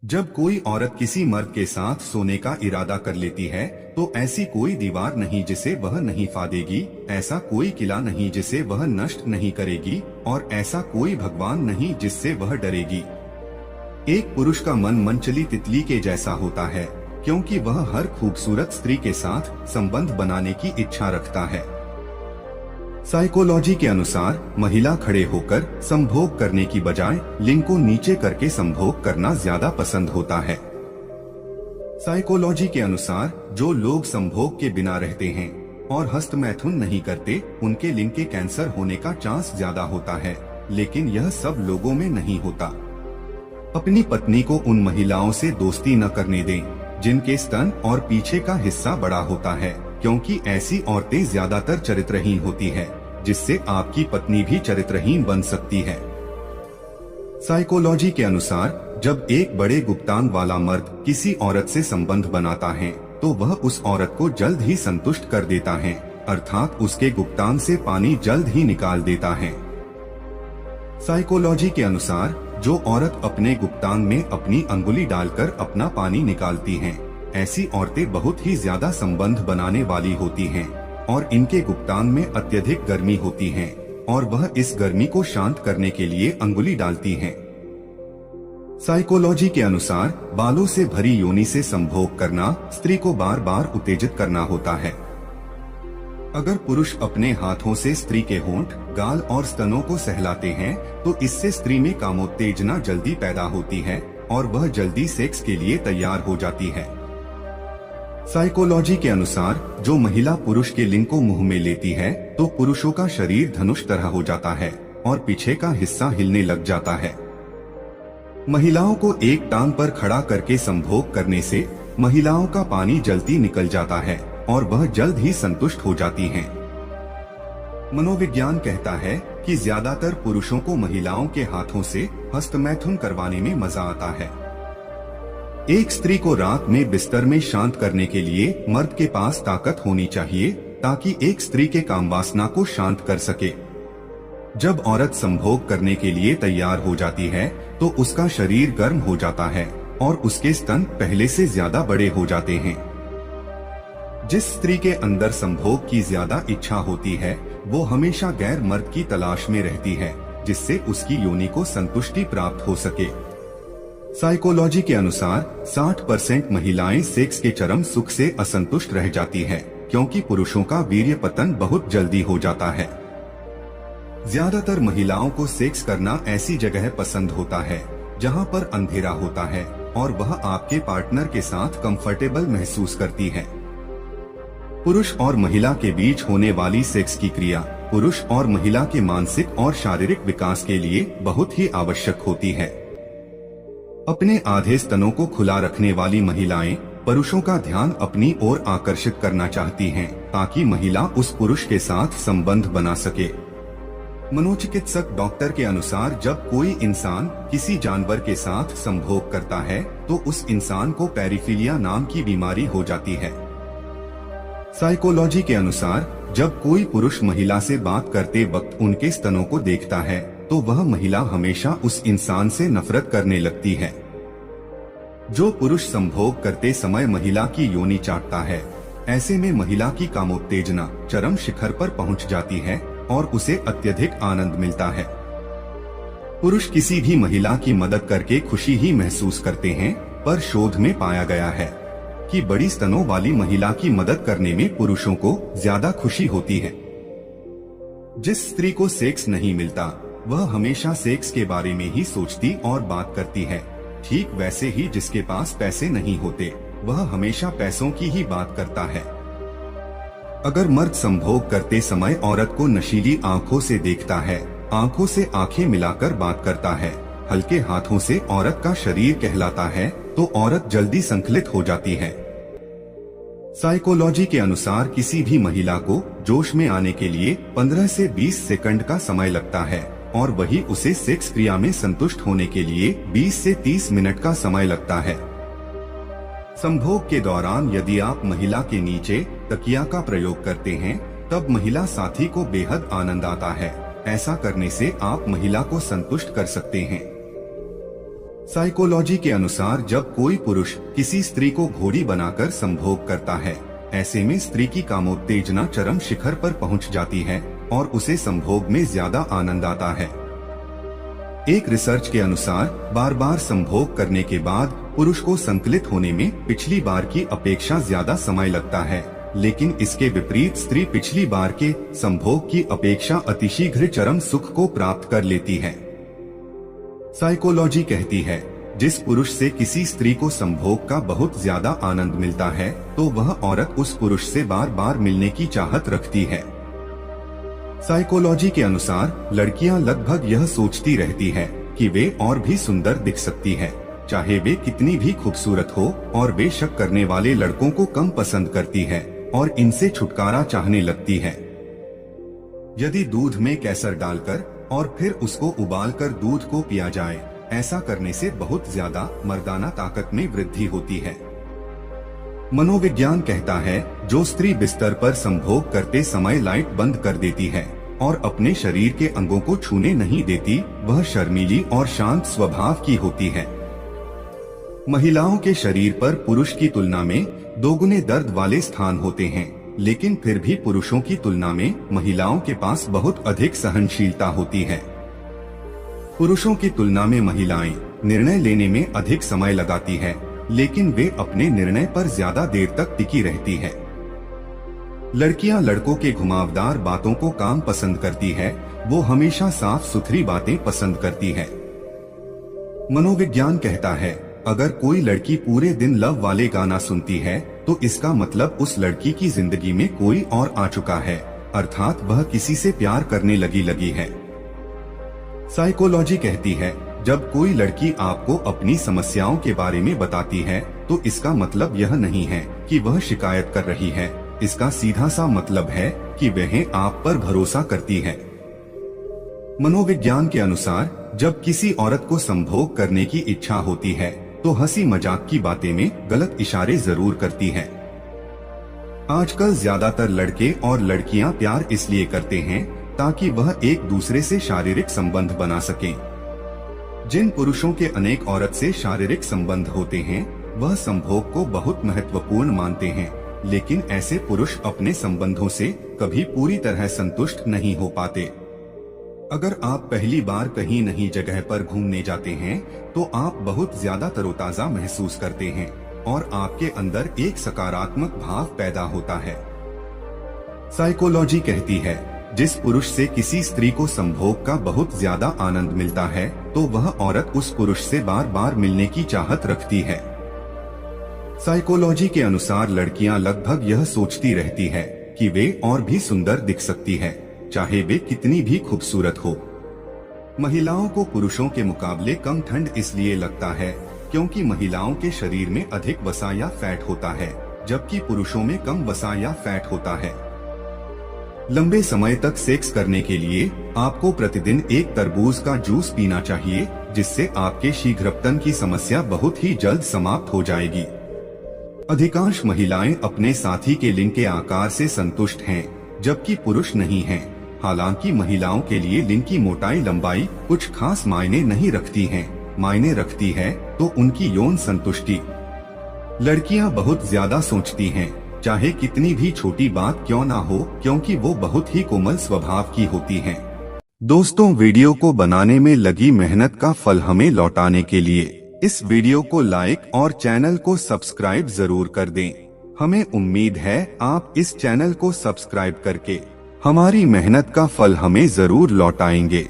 जब कोई औरत किसी मर्द के साथ सोने का इरादा कर लेती है तो ऐसी कोई दीवार नहीं जिसे वह नहीं फाड़ेगी, ऐसा कोई किला नहीं जिसे वह नष्ट नहीं करेगी और ऐसा कोई भगवान नहीं जिससे वह डरेगी। एक पुरुष का मन मनचली तितली के जैसा होता है, क्योंकि वह हर खूबसूरत स्त्री के साथ संबंध बनाने की इच्छा रखता है। साइकोलॉजी के अनुसार महिला खड़े होकर संभोग करने की बजाय लिंग को नीचे करके संभोग करना ज्यादा पसंद होता है। साइकोलॉजी के अनुसार जो लोग संभोग के बिना रहते हैं और हस्तमैथुन नहीं करते, उनके लिंग के कैंसर होने का चांस ज्यादा होता है, लेकिन यह सब लोगों में नहीं होता। अपनी पत्नी को उन महिलाओं से दोस्ती न करने दें जिनके स्तन और पीछे का हिस्सा बड़ा होता है, क्योंकि ऐसी औरतें ज्यादातर चरित्रहीन होती है, जिससे आपकी पत्नी भी चरित्रहीन बन सकती है। साइकोलॉजी के अनुसार जब एक बड़े गुप्तांग वाला मर्द किसी औरत से संबंध बनाता है तो वह उस औरत को जल्द ही संतुष्ट कर देता है, अर्थात उसके गुप्तांग से पानी जल्द ही निकाल देता है। साइकोलॉजी के अनुसार जो औरत अपने गुप्तांग में अपनी अंगुली डालकर अपना पानी निकालती हैं, ऐसी औरतें बहुत ही ज्यादा संबंध बनाने वाली होती हैं और इनके गुप्तांग में अत्यधिक गर्मी होती है और वह इस गर्मी को शांत करने के लिए अंगुली डालती हैं। साइकोलॉजी के अनुसार बालों से भरी योनि से संभोग करना स्त्री को बार बार उत्तेजित करना होता है। अगर पुरुष अपने हाथों से स्त्री के होंठ, गाल और स्तनों को सहलाते हैं तो इससे स्त्री में कामोत्तेजना जल्दी पैदा होती है और वह जल्दी सेक्स के लिए तैयार हो जाती है। साइकोलॉजी के अनुसार जो महिला पुरुष के लिंग को मुंह में लेती है तो पुरुषों का शरीर धनुष तरह हो जाता है और पीछे का हिस्सा हिलने लग जाता है। महिलाओं को एक टांग पर खड़ा करके संभोग करने से महिलाओं का पानी जल्दी निकल जाता है और वह जल्द ही संतुष्ट हो जाती हैं। मनोविज्ञान कहता है कि ज्यादातर पुरुषों को महिलाओं के हाथों से हस्तमैथुन करवाने में मजा आता है। एक स्त्री को रात में बिस्तर में शांत करने के लिए मर्द के पास ताकत होनी चाहिए ताकि एक स्त्री के कामवासना को शांत कर सके। जब औरत संभोग करने के लिए तैयार हो जाती है तो उसका शरीर गर्म हो जाता है और उसके स्तन पहले से ज्यादा बड़े हो जाते हैं। जिस स्त्री के अंदर संभोग की ज्यादा इच्छा होती है वो हमेशा गैर मर्द की तलाश में रहती है, जिससे उसकी योनि को संतुष्टि प्राप्त हो सके। साइकोलॉजी के अनुसार 60% महिलाएं सेक्स के चरम सुख से असंतुष्ट रह जाती है, क्योंकि पुरुषों का वीर्य पतन बहुत जल्दी हो जाता है। ज्यादातर महिलाओं को सेक्स करना ऐसी जगह पसंद होता है जहां पर अंधेरा होता है और वह आपके पार्टनर के साथ कंफर्टेबल महसूस करती है। पुरुष और महिला के बीच होने वाली सेक्स की क्रिया पुरुष और महिला के मानसिक और शारीरिक विकास के लिए बहुत ही आवश्यक होती है। अपने आधे स्तनों को खुला रखने वाली महिलाएं पुरुषों का ध्यान अपनी ओर आकर्षित करना चाहती हैं, ताकि महिला उस पुरुष के साथ संबंध बना सके। मनोचिकित्सक डॉक्टर के अनुसार जब कोई इंसान किसी जानवर के साथ संभोग करता है तो उस इंसान को पैरीफिलिया नाम की बीमारी हो जाती है। साइकोलॉजी के अनुसार जब कोई पुरुष महिला से बात करते वक्त उनके स्तनों को देखता है तो वह महिला हमेशा उस इंसान से नफरत करने लगती है। जो पुरुष संभोग करते समय महिला की योनि चाटता है, ऐसे में महिला की कामोत्तेजना चरम शिखर पर पहुंच जाती है और उसे अत्यधिक आनंद मिलता है। पुरुष किसी भी महिला की मदद करके खुशी ही महसूस करते हैं, पर शोध में पाया गया है कि बड़ी स्तनों वाली महिला की मदद करने में पुरुषों को ज्यादा खुशी होती है। जिस स्त्री को सेक्स नहीं मिलता वह हमेशा सेक्स के बारे में ही सोचती और बात करती है। ठीक वैसे ही जिसके पास पैसे नहीं होते वह हमेशा पैसों की ही बात करता है। अगर मर्द संभोग करते समय औरत को नशीली आंखों से देखता है, आंखों से आंखें मिलाकर बात करता है, हल्के हाथों से औरत का शरीर कहलाता है तो औरत जल्दी संकलित हो जाती है। साइकोलॉजी के अनुसार किसी भी महिला को जोश में आने के लिए 15 से 20 सेकंड का समय लगता है और वही उसे सेक्स क्रिया में संतुष्ट होने के लिए 20 से 30 मिनट का समय लगता है। संभोग के दौरान यदि आप महिला के नीचे तकिया का प्रयोग करते हैं तब महिला साथी को बेहद आनंद आता है। ऐसा करने से आप महिला को संतुष्ट कर सकते हैं। साइकोलॉजी के अनुसार जब कोई पुरुष किसी स्त्री को घोड़ी बनाकर संभोग करता है, ऐसे में स्त्री की कामोत्तेजना चरम शिखर पर पहुंच जाती है और उसे संभोग में ज्यादा आनंद आता है। एक रिसर्च के अनुसार बार बार संभोग करने के बाद पुरुष को संकलित होने में पिछली बार की अपेक्षा ज्यादा समय लगता है, लेकिन इसके विपरीत स्त्री पिछली बार के संभोग की अपेक्षा अतिशीघ्र चरम सुख को प्राप्त कर लेती है। साइकोलॉजी कहती है, जिस पुरुष से किसी स्त्री को संभोग का बहुत ज्यादा आनंद मिलता है तो वह औरत उस पुरुष से बार बार मिलने की चाहत रखती है। साइकोलॉजी के अनुसार लड़कियां लगभग यह सोचती रहती है कि वे और भी सुंदर दिख सकती है, चाहे वे कितनी भी खूबसूरत हो, और वे शक करने वाले लड़कों को कम पसंद करती है और इनसे छुटकारा चाहने लगती है। यदि दूध में केसर डालकर और फिर उसको उबालकर दूध को पिया जाए, ऐसा करने से बहुत ज्यादा मर्दाना ताकत में वृद्धि होती है। मनोविज्ञान कहता है, जो स्त्री बिस्तर पर संभोग करते समय लाइट बंद कर देती है और अपने शरीर के अंगों को छूने नहीं देती, वह शर्मीली और शांत स्वभाव की होती है। महिलाओं के शरीर पर पुरुष की तुलना में दोगुने दर्द वाले स्थान होते हैं, लेकिन फिर भी पुरुषों की तुलना में महिलाओं के पास बहुत अधिक सहनशीलता होती है। पुरुषों की तुलना में महिलाएं निर्णय लेने में अधिक समय लगाती है, लेकिन वे अपने निर्णय पर ज्यादा देर तक टिकी रहती है। लड़कियां लड़कों के घुमावदार बातों को काम पसंद करती है, वो हमेशा साफ सुथरी बातें पसंद करती है। मनोविज्ञान कहता है, अगर कोई लड़की पूरे दिन लव वाले गाना सुनती है तो इसका मतलब उस लड़की की जिंदगी में कोई और आ चुका है, अर्थात वह किसी से प्यार करने लगी है। साइकोलॉजी कहती है, जब कोई लड़की आपको अपनी समस्याओं के बारे में बताती है तो इसका मतलब यह नहीं है कि वह शिकायत कर रही है, इसका सीधा सा मतलब है कि वह आप पर भरोसा करती है। मनोविज्ञान के अनुसार जब किसी औरत को संभोग करने की इच्छा होती है तो हंसी मजाक की बातें में गलत इशारे जरूर करती है। आजकल ज्यादातर लड़के और लड़कियां प्यार इसलिए करते हैं ताकि वह एक दूसरे से शारीरिक संबंध बना सकें। जिन पुरुषों के अनेक औरत से शारीरिक संबंध होते हैं वह संभोग को बहुत महत्वपूर्ण मानते हैं, लेकिन ऐसे पुरुष अपने संबंधों से कभी पूरी तरह संतुष्ट नहीं हो पाते। अगर आप पहली बार कहीं नई जगह पर घूमने जाते हैं तो आप बहुत ज्यादा तरोताजा महसूस करते हैं और आपके अंदर एक सकारात्मक भाव पैदा होता है। साइकोलॉजी कहती है, जिस पुरुष से किसी स्त्री को संभोग का बहुत ज्यादा आनंद मिलता है तो वह औरत उस पुरुष से बार बार मिलने की चाहत रखती है। साइकोलॉजी के अनुसार लड़कियां लगभग यह सोचती रहती है कि वे और भी सुंदर दिख सकती है, चाहे वे कितनी भी खूबसूरत हो। महिलाओं को पुरुषों के मुकाबले कम ठंड इसलिए लगता है क्योंकि महिलाओं के शरीर में अधिक वसा या फैट होता है, जबकि पुरुषों में कम वसा या फैट होता है। लंबे समय तक सेक्स करने के लिए आपको प्रतिदिन एक तरबूज का जूस पीना चाहिए, जिससे आपके शीघ्रपतन की समस्या बहुत ही जल्द समाप्त हो जाएगी। अधिकांश महिलाएं अपने साथी के लिंग के आकार से संतुष्ट हैं, जबकि पुरुष नहीं हैं। हालांकि महिलाओं के लिए लिंग की मोटाई लंबाई कुछ खास मायने नहीं रखती है, मायने रखती है तो उनकी यौन संतुष्टि। लड़कियां बहुत ज्यादा सोचती हैं, चाहे कितनी भी छोटी बात क्यों ना हो, क्योंकि वो बहुत ही कोमल स्वभाव की होती हैं। दोस्तों, वीडियो को बनाने में लगी मेहनत का फल हमें लौटाने के लिए इस वीडियो को लाइक और चैनल को सब्सक्राइब जरूर कर दें। हमें उम्मीद है आप इस चैनल को सब्सक्राइब करके हमारी मेहनत का फल हमें जरूर लौटाएंगे।